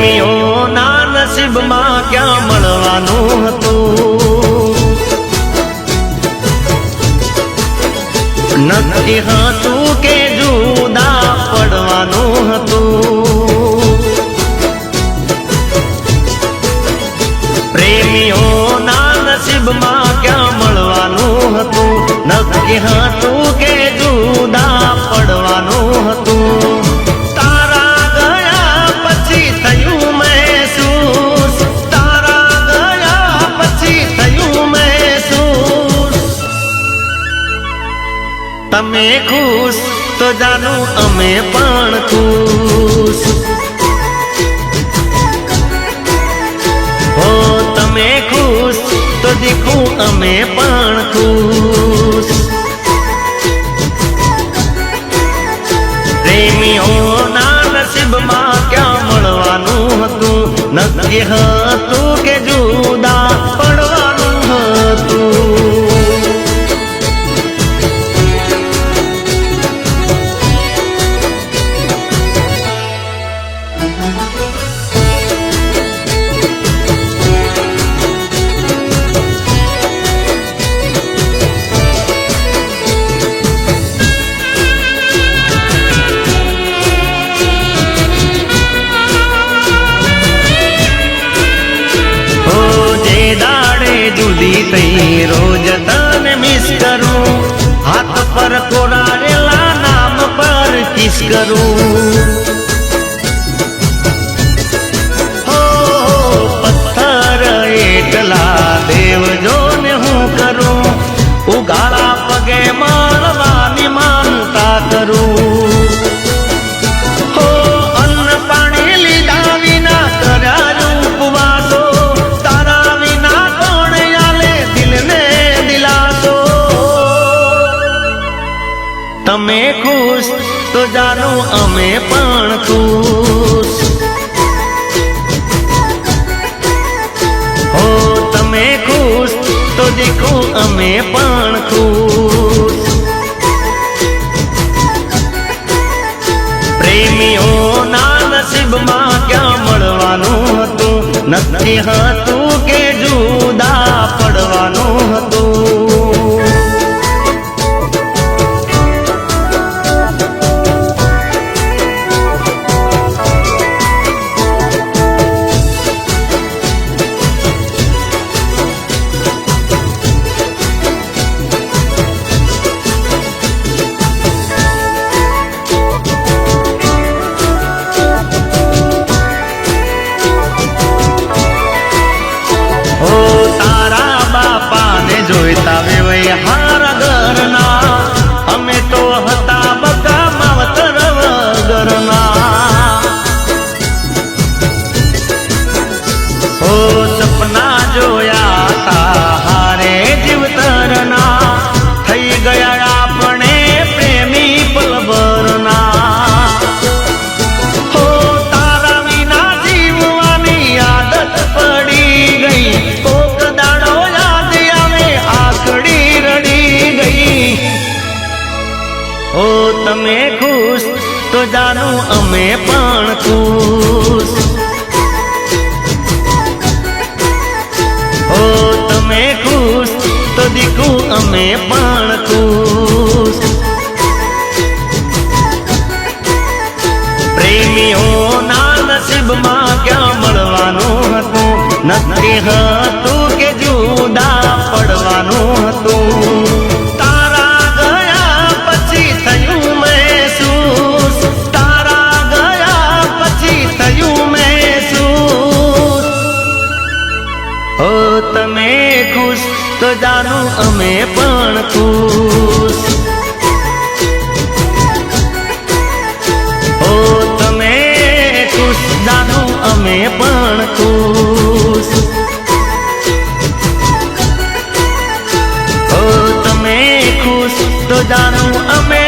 પ્રેમીઓના નસીબમાં ક્યાં મળવાનું હતું, નક્કી હતું કે જુદા પડવાનું હતું. પ્રેમીઓના નસીબમાં ક્યાં મળવાનું હતું, નક્કી હતું કે જુદા પડવાનું હતું. તારા ગયા પછી થયું મહેસૂસ, તારા ગયા પછી થયું મહેસૂસ. તમે ખુશ તો જાનું અમે પણ ખુશ. હો તમે ખુશ તો દીખું અમે પણ ખુશ. પ્રેમીઓના નસીબમાં ક્યાં મળવાનું હતું, નક્કી હતું કે જુદા પડવાનું હતું. જુદી થઈ રોજ તને મિસ કરું, હાથ પર કોરાયેલા નામ પર કિસ કરું. હો પથ્થર એટલા દેવજો ને હું કરું, ઉગાડા પગે મારવાની માનતા કરું. હો અન્ન પાણી લીધા વિના કર્યા ઉપવાસો, તમે ખુશ તો જાનું અમે પણ ખુશ. હો તમે ખુશ તો દેખું અમે પણ ખુશ. પ્રેમીઓના નસીબમાં ક્યાં મળવાનું હતું, નક્કી હતું કે જુદા પડવાનું હતું. જોઈતા વેવૈ હારા ઘરના, અમે તો હતા બકા માવતર વગરના. હો સપના જોયા તા હારે જીવતરના, થઈ ગયા આપણે પ્રેમી પલભરના. હો તારા વિના જીવવાની આદત પડી ગઈ, કોક દાડો આખડી રડી ગઈ. હો તમે ખુશ તો જાનું અમે પણ ખુશ. હો તમે ખુશ તો દીખું અમે પણ ખુશ. પ્રેમીઓના નસીબમાં ક્યાં મળવાનું હતું, નક્કી હતું કે જુદા પડવાનું હતું. તારા ગયા પછી થયું મહેસૂસ, તારા ગયા પછી થયું મહેસૂસ. હો તમે ખુશ તો જાનું અમે પણ ખુશ. હો તમે ખુશ જાનું અમે પણ ખુશ. તો જાનું અમે